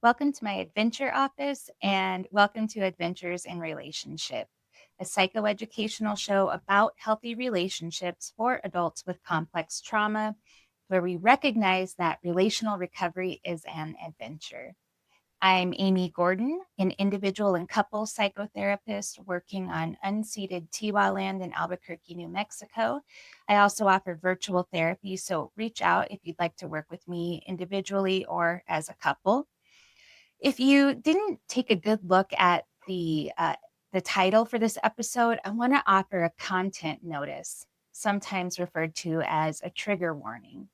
Welcome to my adventure office and welcome to Adventures in Relationship, a psychoeducational show about healthy relationships for adults with complex trauma, where we recognize that relational recovery is an adventure. I'm Amy Gordon, an individual and couple psychotherapist working on unceded Tiwa land in Albuquerque, New Mexico. I also offer virtual therapy, so reach out if you'd like to work with me individually or as a couple. If you didn't take a good look at the title for this episode, I want to offer a content notice, sometimes referred to as a trigger warning.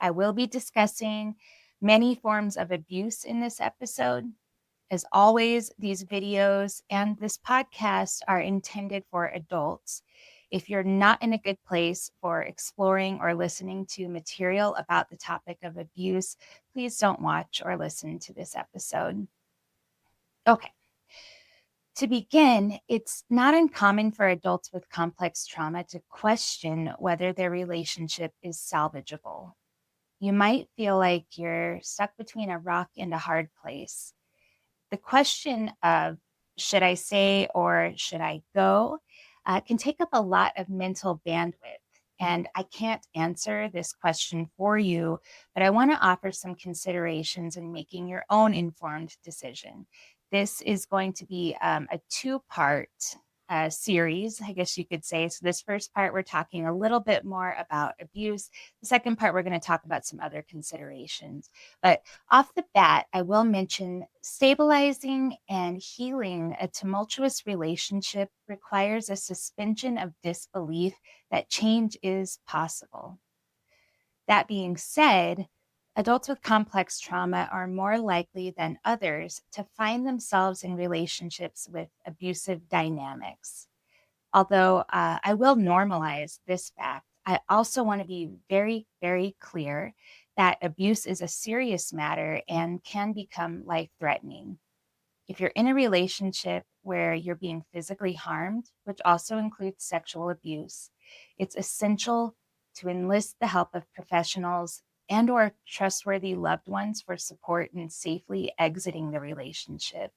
I will be discussing many forms of abuse in this episode. As always, these videos and this podcast are intended for adults. If you're not in a good place for exploring or listening to material about the topic of abuse, please don't watch or listen to this episode. Okay. To begin, it's not uncommon for adults with complex trauma to question whether their relationship is salvageable. You might feel like you're stuck between a rock and a hard place. The question of should I say or should I go can take up a lot of mental bandwidth. And I can't answer this question for you, but I want to offer some considerations in making your own informed decision. This is going to be a two-part series, I guess you could say. So, this first part, we're talking a little bit more about abuse. The second part, we're going to talk about some other considerations. But off the bat, I will mention stabilizing and healing a tumultuous relationship requires a suspension of disbelief that change is possible. That being said, adults with complex trauma are more likely than others to find themselves in relationships with abusive dynamics. Although I will normalize this fact, I also want to be very, very clear that abuse is a serious matter and can become life threatening. If you're in a relationship where you're being physically harmed, which also includes sexual abuse, it's essential to enlist the help of professionals and or trustworthy loved ones for support in safely exiting the relationship.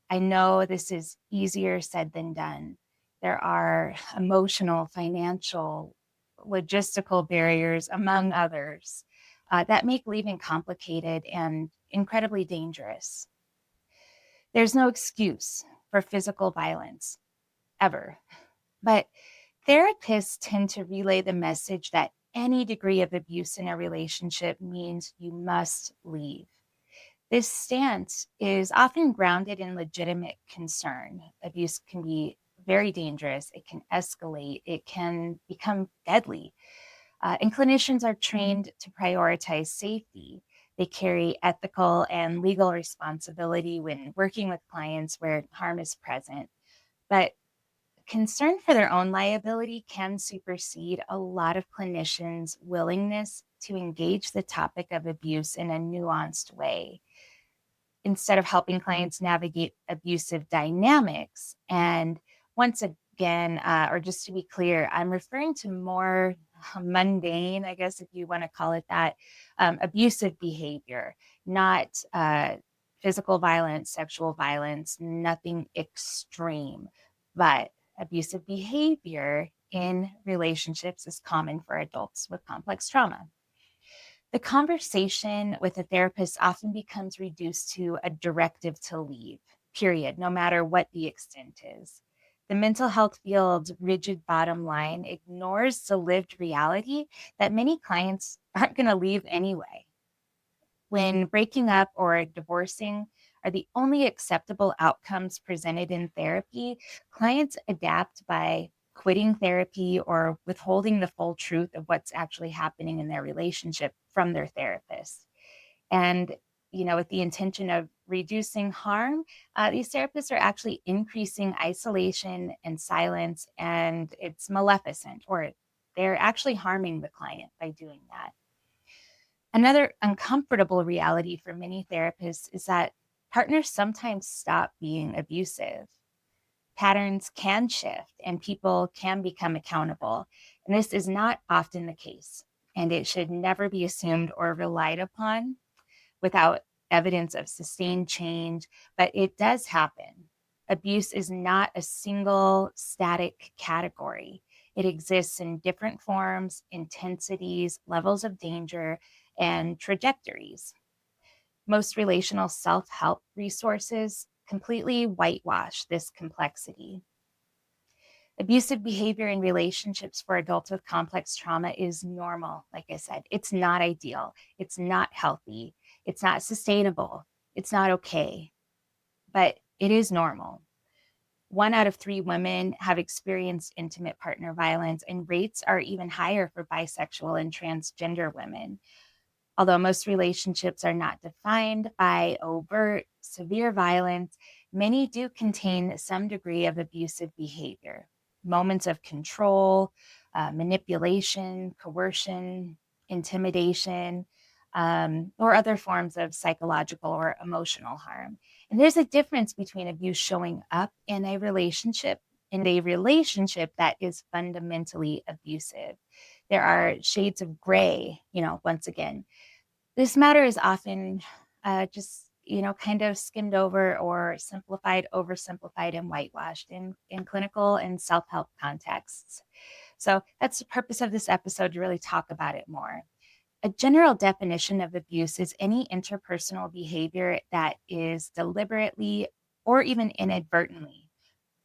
I know this is easier said than done. There are emotional, financial, logistical barriers, among others, that make leaving complicated and incredibly dangerous. There's no excuse for physical violence, ever. But therapists tend to relay the message that any degree of abuse in a relationship means you must leave. This stance is often grounded in legitimate concern. Abuse can be very dangerous, it can escalate, it can become deadly. And clinicians are trained to prioritize safety. They carry ethical and legal responsibility when working with clients where harm is present. But concern for their own liability can supersede a lot of clinicians' willingness to engage the topic of abuse in a nuanced way instead of helping clients navigate abusive dynamics. And once again, or just to be clear, I'm referring to more mundane, I guess, if you want to call it that, abusive behavior, not physical violence, sexual violence, nothing extreme, but abusive behavior in relationships is common for adults with complex trauma. The conversation with a therapist often becomes reduced to a directive to leave, period, no matter what the extent is. The mental health field's rigid bottom line ignores the lived reality that many clients aren't going to leave anyway. When breaking up or divorcing are the only acceptable outcomes presented in therapy, clients adapt by quitting therapy or withholding the full truth of what's actually happening in their relationship from their therapist. And, with the intention of reducing harm, these therapists are actually increasing isolation and silence, and it's maleficent, or they're actually harming the client by doing that. Another uncomfortable reality for many therapists is that partners sometimes stop being abusive. Patterns can shift and people can become accountable. And this is not often the case. And it should never be assumed or relied upon without evidence of sustained change, but it does happen. Abuse is not a single static category. It exists in different forms, intensities, levels of danger, and trajectories. Most relational self help resources completely whitewash this complexity. Abusive behavior in relationships for adults with complex trauma is normal. Like I said, it's not ideal. It's not healthy. It's not sustainable. It's not okay, but it is normal. 1 out of 3 women have experienced intimate partner violence, and rates are even higher for bisexual and transgender women. Although most relationships are not defined by overt, severe violence, many do contain some degree of abusive behavior. Moments of control, manipulation, coercion, intimidation, or other forms of psychological or emotional harm. And there's a difference between abuse showing up in a relationship and a relationship that is fundamentally abusive. There are shades of gray, once again. This matter is often kind of skimmed over or simplified, oversimplified, and whitewashed in clinical and self help contexts. So that's the purpose of this episode, to really talk about it more. A general definition of abuse is any interpersonal behavior that is deliberately or even inadvertently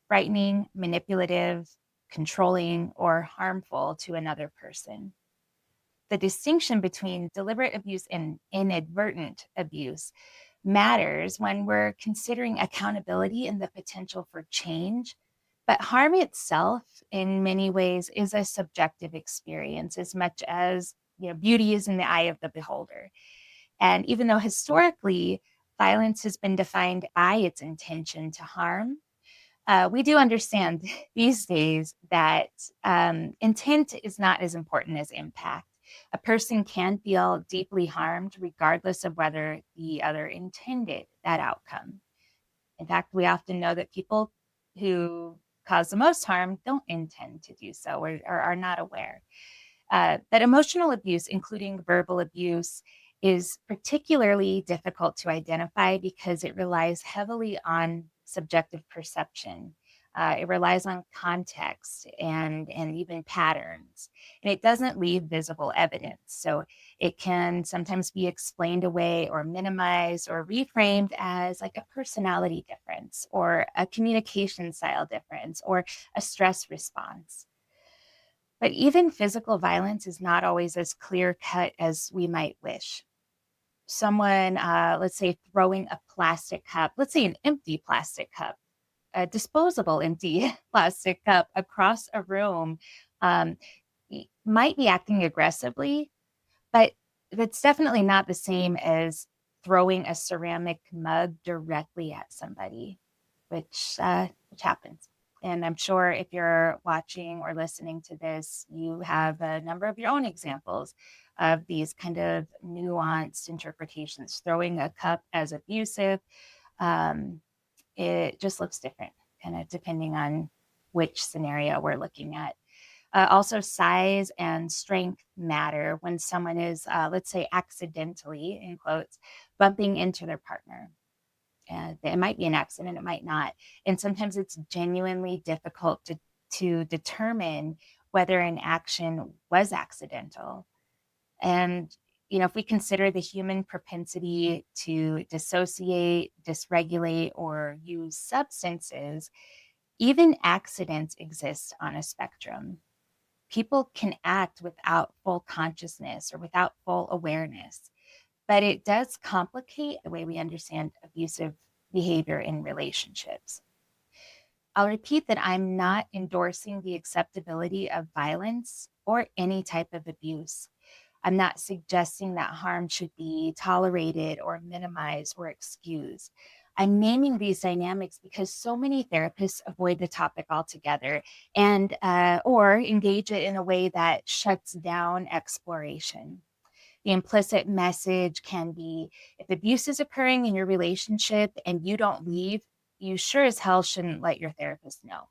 frightening, manipulative, controlling, or harmful to another person. The distinction between deliberate abuse and inadvertent abuse matters when we're considering accountability and the potential for change. But harm itself, in many ways, is a subjective experience as much as beauty is in the eye of the beholder. And even though historically violence has been defined by its intention to harm, we do understand these days that intent is not as important as impact. A person can feel deeply harmed regardless of whether the other intended that outcome. In fact, we often know that people who cause the most harm don't intend to do so, or are not aware. That emotional abuse, including verbal abuse, is particularly difficult to identify because it relies heavily on subjective perception. It relies on context and even patterns, and it doesn't leave visible evidence. So it can sometimes be explained away or minimized or reframed as like a personality difference or a communication style difference or a stress response. But even physical violence is not always as clear cut as we might wish. Someone, let's say, throwing a plastic cup, let's say an empty plastic cup, a disposable empty plastic cup across a room, um, might be acting aggressively, but it's definitely not the same as throwing a ceramic mug directly at somebody, which happens. And I'm sure if you're watching or listening to this, you have a number of your own examples of these kind of nuanced interpretations. Throwing a cup as abusive, um, it just looks different, kind of depending on which scenario we're looking at. Also, size and strength matter when someone is, let's say, accidentally, in quotes, bumping into their partner. And it might be an accident, it might not. And sometimes it's genuinely difficult to determine whether an action was accidental. And, if we consider the human propensity to dissociate, dysregulate, or use substances, even accidents exist on a spectrum. People can act without full consciousness or without full awareness, but it does complicate the way we understand abusive behavior in relationships. I'll repeat that I'm not endorsing the acceptability of violence or any type of abuse. I'm not suggesting that harm should be tolerated or minimized or excused. I'm naming these dynamics because so many therapists avoid the topic altogether and or engage it in a way that shuts down exploration. The implicit message can be, if abuse is occurring in your relationship and you don't leave, you sure as hell shouldn't let your therapist know.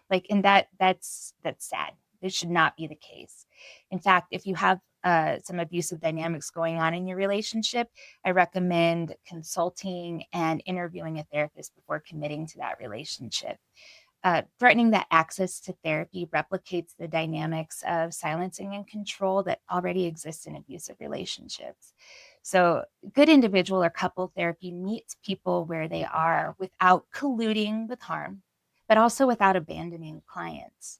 Like, and that's sad. This should not be the case. In fact, if you have some abusive dynamics going on in your relationship, I recommend consulting and interviewing a therapist before committing to that relationship. Threatening that access to therapy replicates the dynamics of silencing and control that already exist in abusive relationships. So, good individual or couple therapy meets people where they are without colluding with harm, but also without abandoning clients.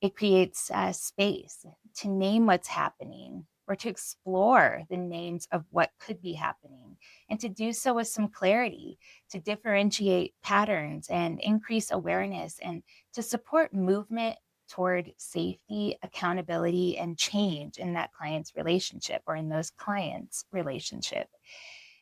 It creates space to name what's happening or to explore the names of what could be happening, and to do so with some clarity, to differentiate patterns and increase awareness, and to support movement toward safety, accountability, and change in that client's relationship or in those clients' relationship.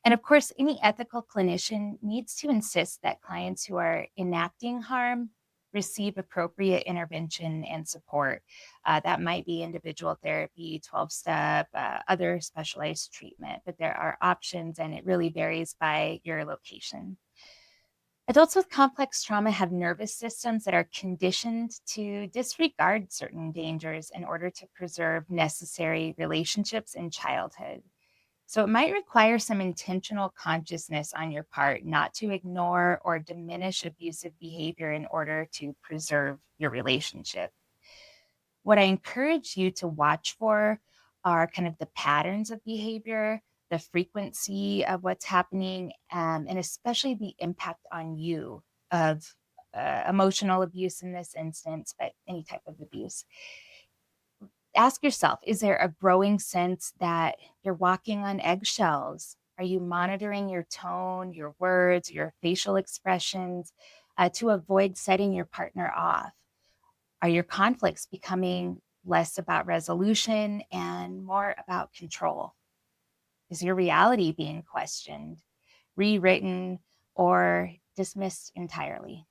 And of course, any ethical clinician needs to insist that clients who are enacting harm receive appropriate intervention and support. That might be individual therapy, 12 step, other specialized treatment, but there are options and it really varies by your location. Adults with complex trauma have nervous systems that are conditioned to disregard certain dangers in order to preserve necessary relationships in childhood. So it might require some intentional consciousness on your part not to ignore or diminish abusive behavior in order to preserve your relationship. What I encourage you to watch for are kind of the patterns of behavior, the frequency of what's happening, and especially the impact on you of emotional abuse in this instance, but any type of abuse. Ask yourself, is there a growing sense that you're walking on eggshells? Are you monitoring your tone, your words, your facial expressions to avoid setting your partner off? Are your conflicts becoming less about resolution and more about control? Is your reality being questioned, rewritten, or dismissed entirely?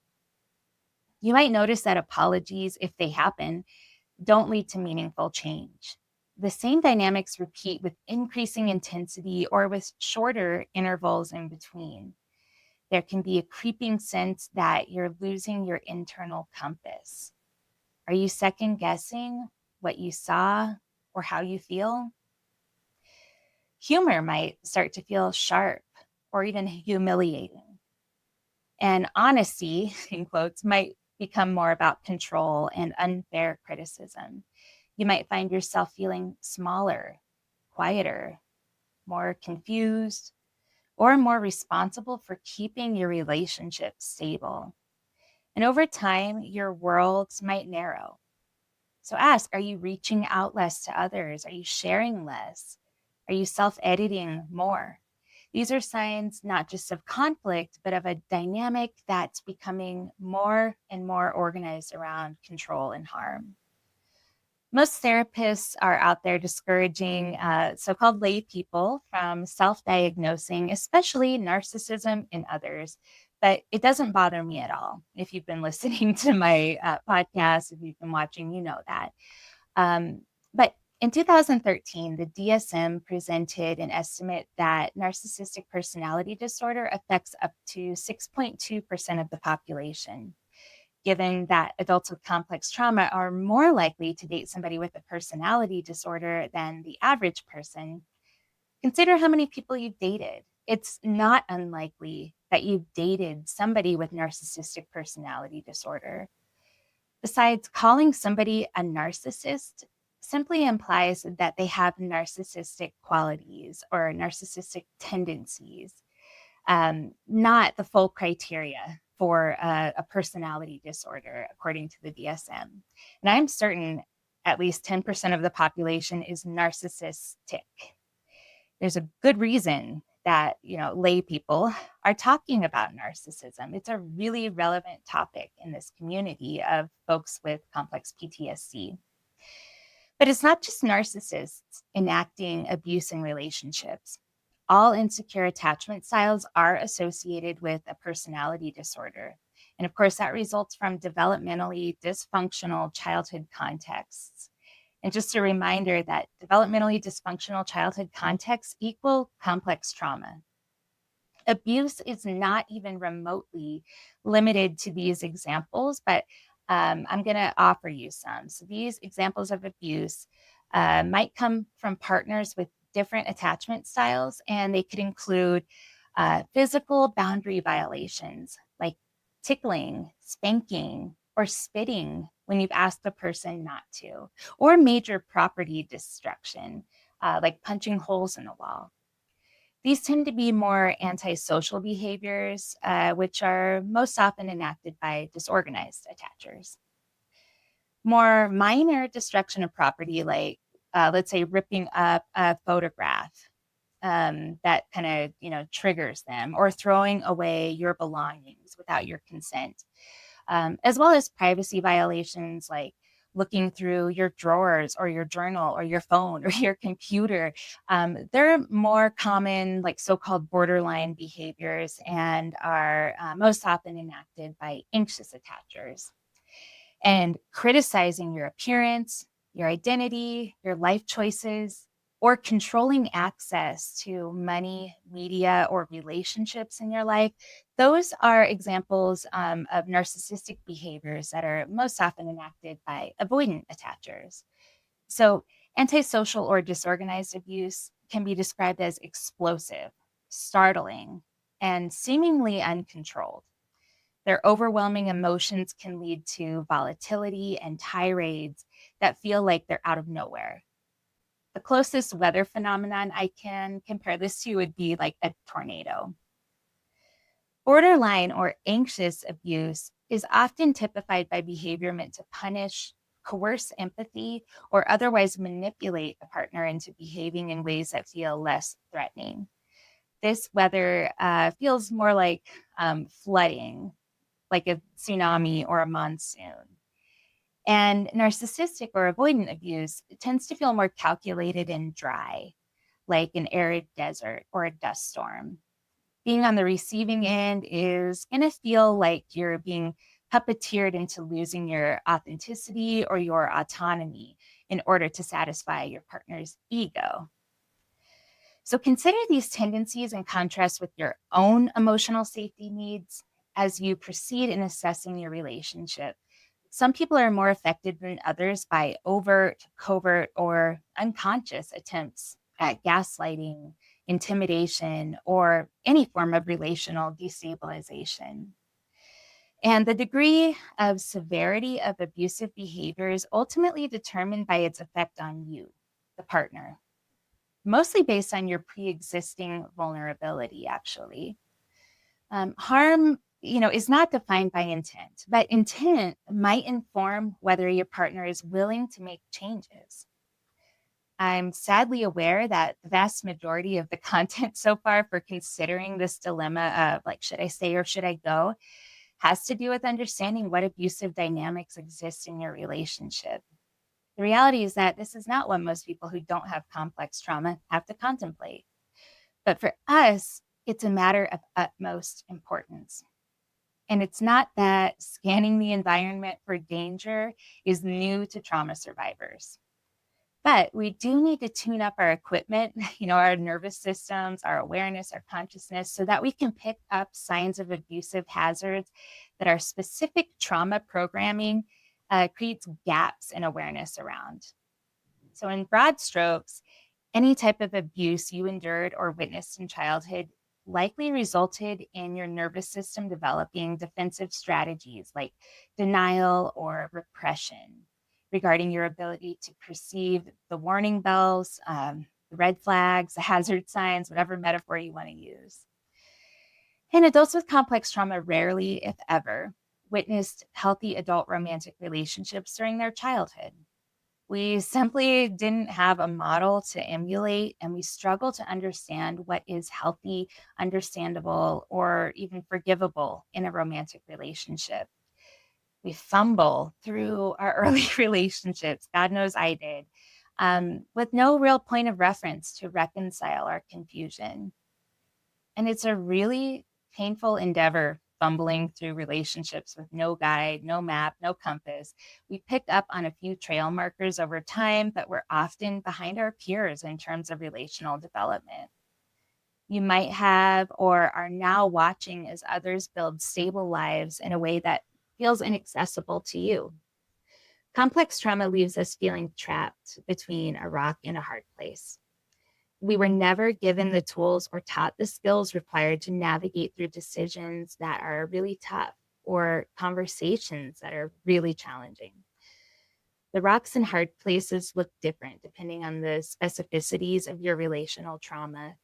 You might notice that apologies, if they happen, don't lead to meaningful change. The same dynamics repeat with increasing intensity or with shorter intervals in between. There can be a creeping sense that you're losing your internal compass. Are you second guessing what you saw or how you feel? Humor might start to feel sharp or even humiliating. And honesty, in quotes, might become more about control and unfair criticism. You might find yourself feeling smaller, quieter, more confused, or more responsible for keeping your relationship stable. And over time, your worlds might narrow. So ask, are you reaching out less to others? Are you sharing less? Are you self editing more? These are signs not just of conflict, but of a dynamic that's becoming more and more organized around control and harm. Most therapists are out there discouraging so called lay people from self diagnosing, especially narcissism in others. But it doesn't bother me at all. If you've been listening to my podcast, if you've been watching, you know that. But in 2013, the DSM presented an estimate that narcissistic personality disorder affects up to 6.2% of the population. Given that adults with complex trauma are more likely to date somebody with a personality disorder than the average person, consider how many people you've dated. It's not unlikely that you've dated somebody with narcissistic personality disorder. Besides, calling somebody a narcissist simply implies that they have narcissistic qualities or narcissistic tendencies, not the full criteria for a personality disorder, according to the DSM. And I'm certain at least 10% of the population is narcissistic. There's a good reason that, lay people are talking about narcissism. It's a really relevant topic in this community of folks with complex PTSD. But it's not just narcissists enacting abuse in relationships. All insecure attachment styles are associated with a personality disorder. And of course, that results from developmentally dysfunctional childhood contexts. And just a reminder that developmentally dysfunctional childhood contexts equal complex trauma. Abuse is not even remotely limited to these examples, but I'm going to offer you some. So, these examples of abuse might come from partners with different attachment styles, and they could include physical boundary violations like tickling, spanking, or spitting when you've asked the person not to, or major property destruction, like punching holes in the wall. These tend to be more antisocial behaviors, which are most often enacted by disorganized attachers. More minor destruction of property, like let's say ripping up a photograph, that kind of triggers them, or throwing away your belongings without your consent, as well as privacy violations like looking through your drawers or your journal or your phone or your computer. They're more common, like so-called borderline behaviors, and are most often enacted by anxious attachers. And criticizing your appearance, your identity, your life choices, or controlling access to money, media, or relationships in your life, those are examples of narcissistic behaviors that are most often enacted by avoidant attachers. So, antisocial or disorganized abuse can be described as explosive, startling, and seemingly uncontrolled. Their overwhelming emotions can lead to volatility and tirades that feel like they're out of nowhere. The closest weather phenomenon I can compare this to would be like a tornado. Borderline or anxious abuse is often typified by behavior meant to punish, coerce empathy, or otherwise manipulate a partner into behaving in ways that feel less threatening. This weather feels more like flooding, like a tsunami or a monsoon. And narcissistic or avoidant abuse tends to feel more calculated and dry, like an arid desert or a dust storm. Being on the receiving end is going to feel like you're being puppeteered into losing your authenticity or your autonomy in order to satisfy your partner's ego. So consider these tendencies in contrast with your own emotional safety needs as you proceed in assessing your relationship. Some people are more affected than others by overt, covert, or unconscious attempts at gaslighting, intimidation, or any form of relational destabilization. And the degree of severity of abusive behavior is ultimately determined by its effect on you, the partner, mostly based on your pre-existing vulnerability, actually. Harm, is not defined by intent, but intent might inform whether your partner is willing to make changes. I'm sadly aware that the vast majority of the content so far for considering this dilemma of like, should I stay or should I go, has to do with understanding what abusive dynamics exist in your relationship. The reality is that this is not what most people who don't have complex trauma have to contemplate. But for us, it's a matter of utmost importance. And it's not that scanning the environment for danger is new to trauma survivors. But we do need to tune up our equipment, our nervous systems, our awareness, our consciousness, so that we can pick up signs of abusive hazards that our specific trauma programming creates gaps in awareness around. So, in broad strokes, any type of abuse you endured or witnessed in childhood likely resulted in your nervous system developing defensive strategies like denial or repression regarding your ability to perceive the warning bells, the red flags, the hazard signs, whatever metaphor you want to use. And adults with complex trauma rarely, if ever, witnessed healthy adult romantic relationships during their childhood. We simply didn't have a model to emulate, and we struggle to understand what is healthy, understandable, or even forgivable in a romantic relationship. We fumble through our early relationships. God knows I did, with no real point of reference to reconcile our confusion. And it's a really painful endeavor fumbling through relationships with no guide, no map, no compass. We picked up on a few trail markers over time, but we're often behind our peers in terms of relational development. You might have or are now watching as others build stable lives in a way that feels inaccessible to you. Complex trauma leaves us feeling trapped between a rock and a hard place. We were never given the tools or taught the skills required to navigate through decisions that are really tough or conversations that are really challenging. The rocks and hard places look different depending on the specificities of your relational trauma.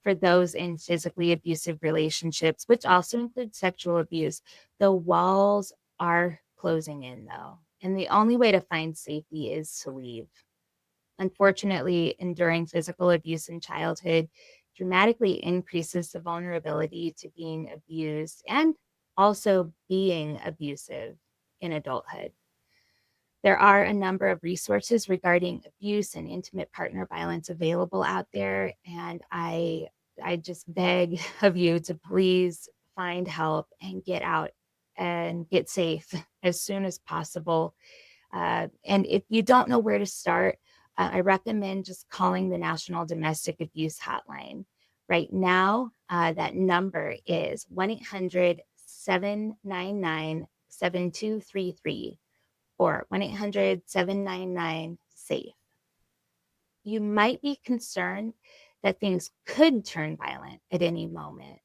For those in physically abusive relationships, which also include sexual abuse, the walls are closing in, though. And the only way to find safety is to leave. Unfortunately, enduring physical abuse in childhood dramatically increases the vulnerability to being abused and also being abusive in adulthood. There are a number of resources regarding abuse and intimate partner violence available out there, and I just beg of you to please find help and get out and get safe as soon as possible. And if you don't know where to start, I recommend just calling the National Domestic Abuse Hotline. Right now, that number is 1-800-799-7233 or 1-800-799-SAFE. You might be concerned that things could turn violent at any moment.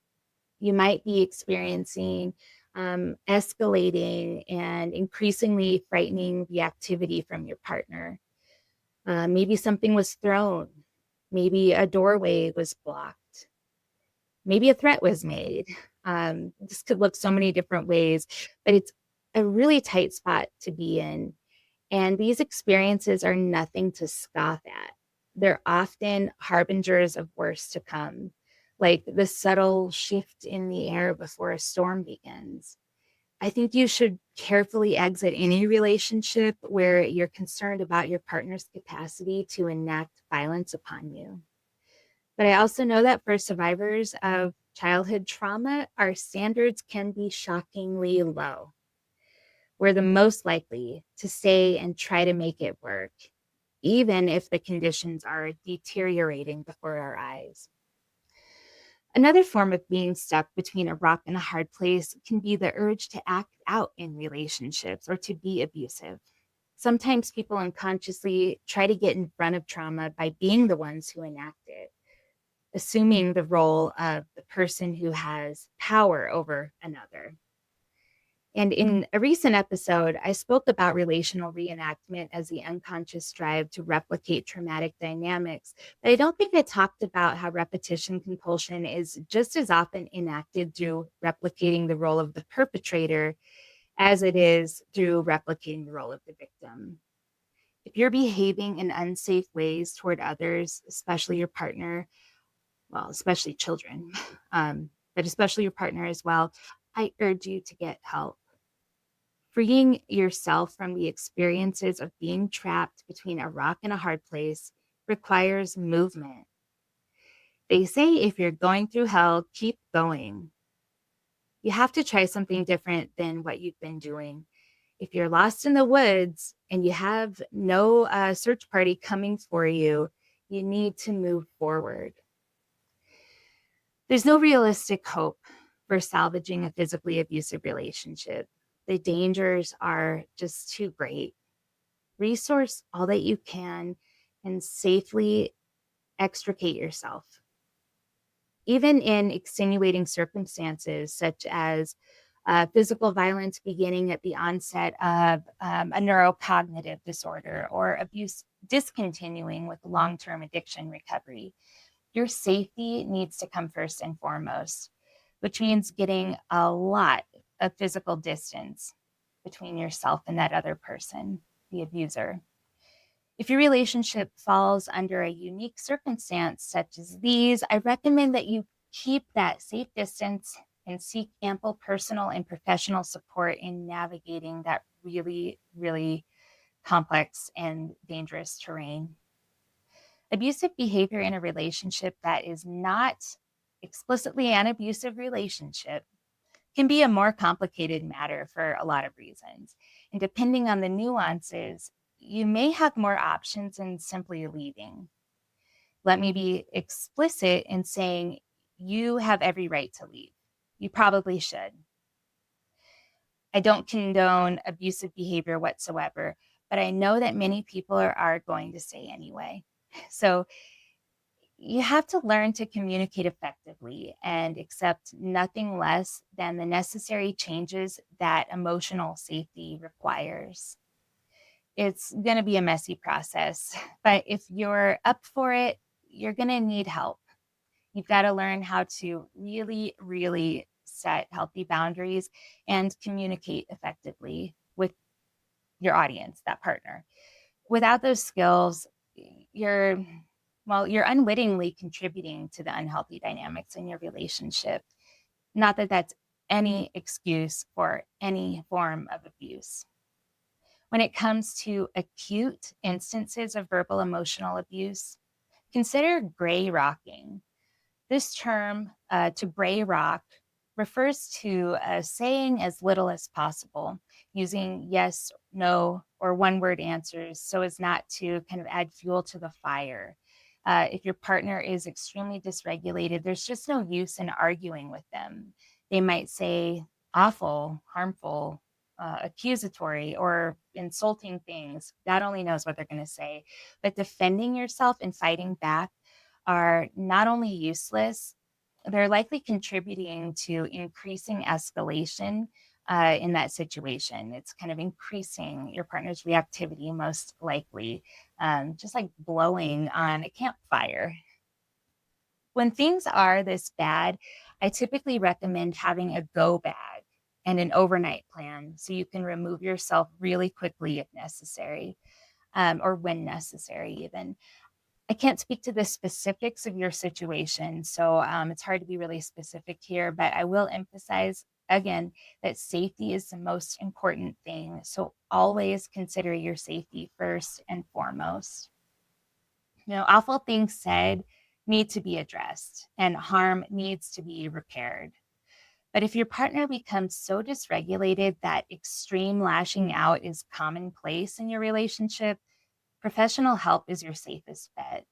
You might be experiencing escalating and increasingly frightening reactivity from your partner. Maybe something was thrown. Maybe a doorway was blocked. Maybe a threat was made. This could look so many different ways, but it's a really tight spot to be in. And these experiences are nothing to scoff at. They're often harbingers of worse to come, like the subtle shift in the air before a storm begins. I think you should carefully exit any relationship where you're concerned about your partner's capacity to enact violence upon you. But I also know that for survivors of childhood trauma, our standards can be shockingly low. We're the most likely to stay and try to make it work, even if the conditions are deteriorating before our eyes. Another form of being stuck between a rock and a hard place can be the urge to act out in relationships or to be abusive. Sometimes people unconsciously try to get in front of trauma by being the ones who enact it, assuming the role of the person who has power over another. And in a recent episode, I spoke about relational reenactment as the unconscious drive to replicate traumatic dynamics. But I don't think I talked about how repetition compulsion is just as often enacted through replicating the role of the perpetrator as it is through replicating the role of the victim. If you're behaving in unsafe ways toward others, especially your partner, well, especially children, but especially your partner as well, I urge you to get help. Freeing yourself from the experiences of being trapped between a rock and a hard place requires movement. They say if you're going through hell, keep going. You have to try something different than what you've been doing. If you're lost in the woods and you have no search party coming for you, you need to move forward. There's no realistic hope for salvaging a physically abusive relationship. The dangers are just too great. Resource all that you can and safely extricate yourself. Even in extenuating circumstances, such as physical violence beginning at the onset of a neurocognitive disorder or abuse discontinuing with long term addiction recovery, your safety needs to come first and foremost, which means getting a lot of physical distance between yourself and that other person, the abuser. If your relationship falls under a unique circumstance such as these, I recommend that you keep that safe distance and seek ample personal and professional support in navigating that really, really complex and dangerous terrain. Abusive behavior in a relationship that is not explicitly an abusive relationship can be a more complicated matter for a lot of reasons. And depending on the nuances, you may have more options than simply leaving. Let me be explicit in saying you have every right to leave. You probably should. I don't condone abusive behavior whatsoever, but I know that many people are going to say anyway. So you have to learn to communicate effectively and accept nothing less than the necessary changes that emotional safety requires. It's going to be a messy process, but if you're up for it, you're going to need help. You've got to learn how to really, really set healthy boundaries and communicate effectively with your audience, that partner. Without those skills, you're you're unwittingly contributing to the unhealthy dynamics in your relationship. Not that that's any excuse for any form of abuse. When it comes to acute instances of verbal emotional abuse, consider gray rocking. This term, to gray rock, refers to saying as little as possible, using yes, no, or one word answers so as not to kind of add fuel to the fire. If your partner is extremely dysregulated, there's just no use in arguing with them. They might say awful, harmful, accusatory, or insulting things. God only knows what they're going to say. But defending yourself and fighting back are not only useless, they're likely contributing to increasing escalation in that situation. It's kind of increasing your partner's reactivity, most likely, just like blowing on a campfire. When things are this bad, I typically recommend having a go bag and an overnight plan so you can remove yourself really quickly if necessary, or when necessary, even. I can't speak to the specifics of your situation, so it's hard to be really specific here, but I will emphasize again that safety is the most important thing. So always consider your safety first and foremost. Awful things said need to be addressed and harm needs to be repaired. But if your partner becomes so dysregulated that extreme lashing out is commonplace in your relationship, professional help is your safest bet.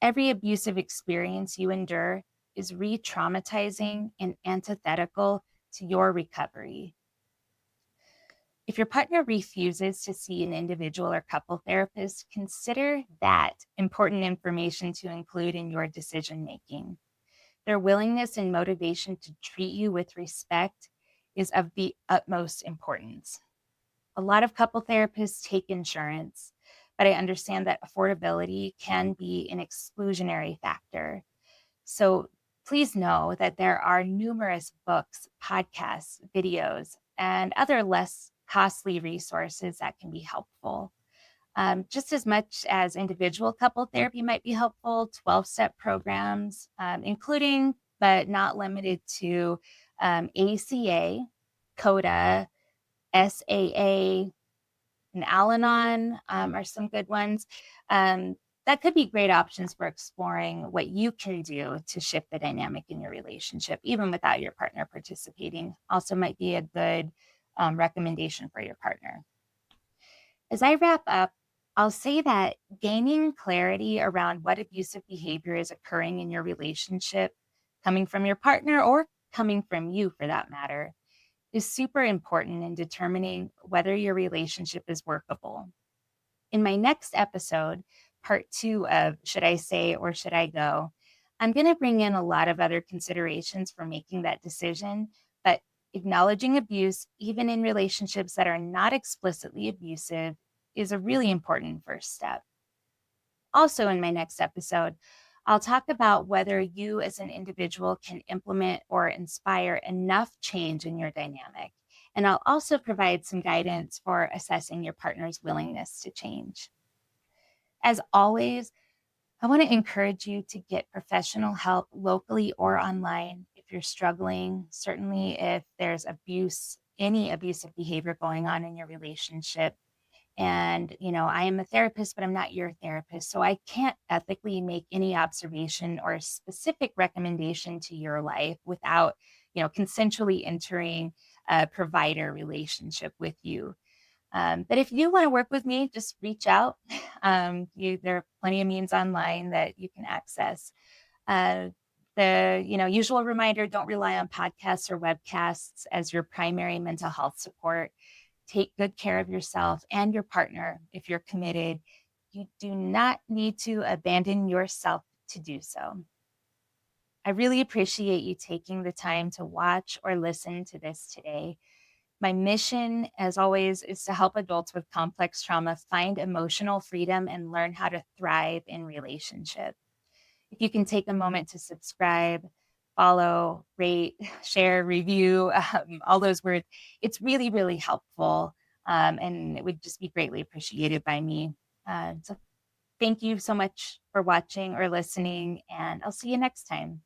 Every abusive experience you endure is re traumatizing and antithetical to your recovery. If your partner refuses to see an individual or couple therapist, consider that important information to include in your decision making. Their willingness and motivation to treat you with respect is of the utmost importance. A lot of couple therapists take insurance, but I understand that affordability can be an exclusionary factor. So please know that there are numerous books, podcasts, videos, and other less costly resources that can be helpful. Just as much as individual couple therapy might be helpful, 12-step programs, including but not limited to ACA, CODA, SAA, and Al-Anon are some good ones. Um, that could be great options for exploring what you can do to shift the dynamic in your relationship, even without your partner participating. Also, might be a good recommendation for your partner. As I wrap up, I'll say that gaining clarity around what abusive behavior is occurring in your relationship, coming from your partner or coming from you for that matter, is super important in determining whether your relationship is workable. In my next episode, part two of Should I Say or Should I Go, I'm going to bring in a lot of other considerations for making that decision, but acknowledging abuse, even in relationships that are not explicitly abusive, is a really important first step. Also, in my next episode, I'll talk about whether you as an individual can implement or inspire enough change in your dynamic. And I'll also provide some guidance for assessing your partner's willingness to change. As always, I want to encourage you to get professional help locally or online if you're struggling. Certainly, if there's abuse, any abusive behavior going on in your relationship. And, I am a therapist, but I'm not your therapist. So I can't ethically make any observation or specific recommendation to your life without, consensually entering a provider relationship with you. But if you want to work with me, just reach out. There are plenty of means online that you can access. Uh, The, usual reminder, don't rely on podcasts or webcasts as your primary mental health support. Take good care of yourself and your partner if you're committed. You do not need to abandon yourself to do so. I really appreciate you taking the time to watch or listen to this today. My mission, as always, is to help adults with complex trauma find emotional freedom and learn how to thrive in relationship. If you can take a moment to subscribe, follow, rate, share, review, all those words, it's really, really helpful. And it would just be greatly appreciated by me. So thank you so much for watching or listening, and I'll see you next time.